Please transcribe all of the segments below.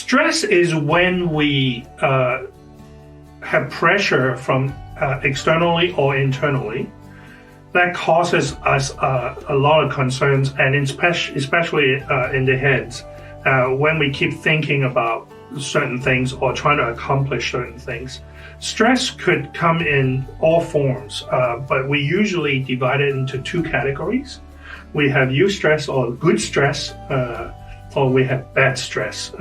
Stress is when we have pressure from externally or internally that causes us a lot of concerns, and especially in the heads when we keep thinking about certain things or trying to accomplish certain things. Stress could come in all forms, but we usually divide it into two categories. We have eustress or good stress, or we have bad stress.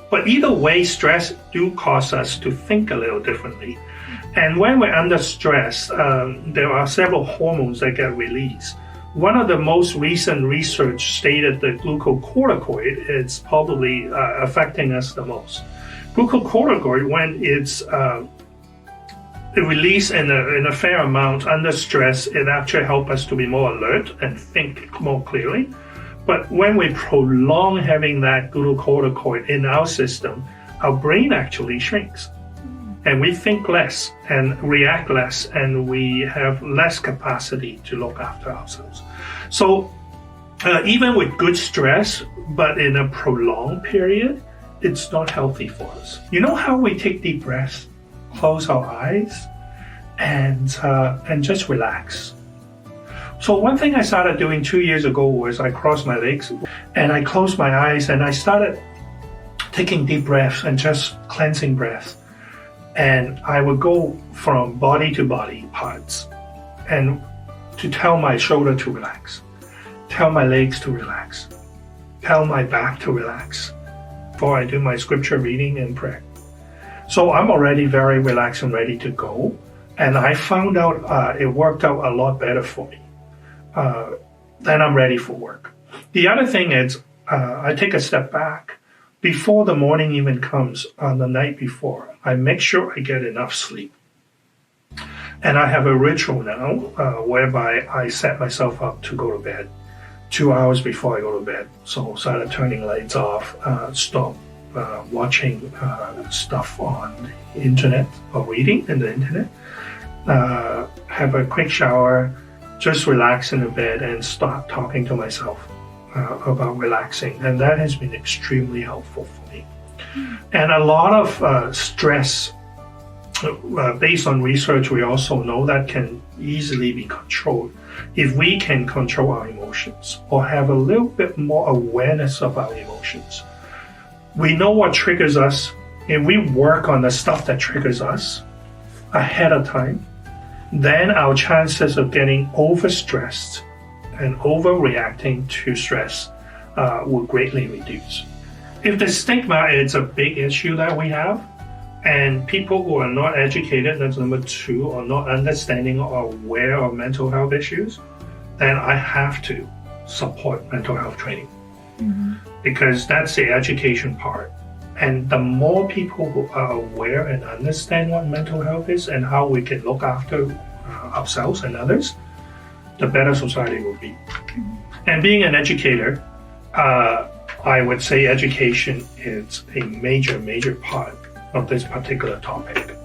But either way, stress do cause us to think a little differently. And when we're under stress, there are several hormones that get released. One of the most recent research stated that glucocorticoid is probably affecting us the most. Glucocorticoid, when it's released in a fair amount under stress, it actually helps us to be more alert and think more clearly. But when we prolong having that glucocorticoid in our system, our brain actually shrinks. And we think less and react less, and we have less capacity to look after ourselves. So even with good stress, but in a prolonged period, it's not healthy for us. You know how we take deep breaths, close our eyes, and just relax. So one thing I started doing 2 years ago was I crossed my legs and I closed my eyes and I started taking deep breaths and just cleansing breath. And I would go from body to body parts and to tell my shoulder to relax, tell my legs to relax, tell my back to relax before I do my scripture reading and prayer. So I'm already very relaxed and ready to go. And I found out it worked out a lot better for me. Then I'm ready for work. The other thing is I take a step back. Before the morning even comes, on the night before, I make sure I get enough sleep. And I have a ritual now whereby I set myself up to go to bed 2 hours before I go to bed. So started turning lights off, stop watching stuff on the internet or reading in the internet, have a quick shower, just relax in the bed and start talking to myself about relaxing. And that has been extremely helpful for me. And a lot of stress, based on research, we also know that can easily be controlled if we can control our emotions or have a little bit more awareness of our emotions. We know what triggers us, and we work on the stuff that triggers us ahead of time. Then our chances of getting overstressed and overreacting to stress will greatly reduce. If the stigma is a big issue that we have, and people who are not educated, that's number two, or not understanding or aware of mental health issues, then I have to support mental health training. Because that's the education part. And the more people who are aware and understand what mental health is and how we can look after ourselves and others, the better society will be. And being an educator, I would say education is a major part of this particular topic.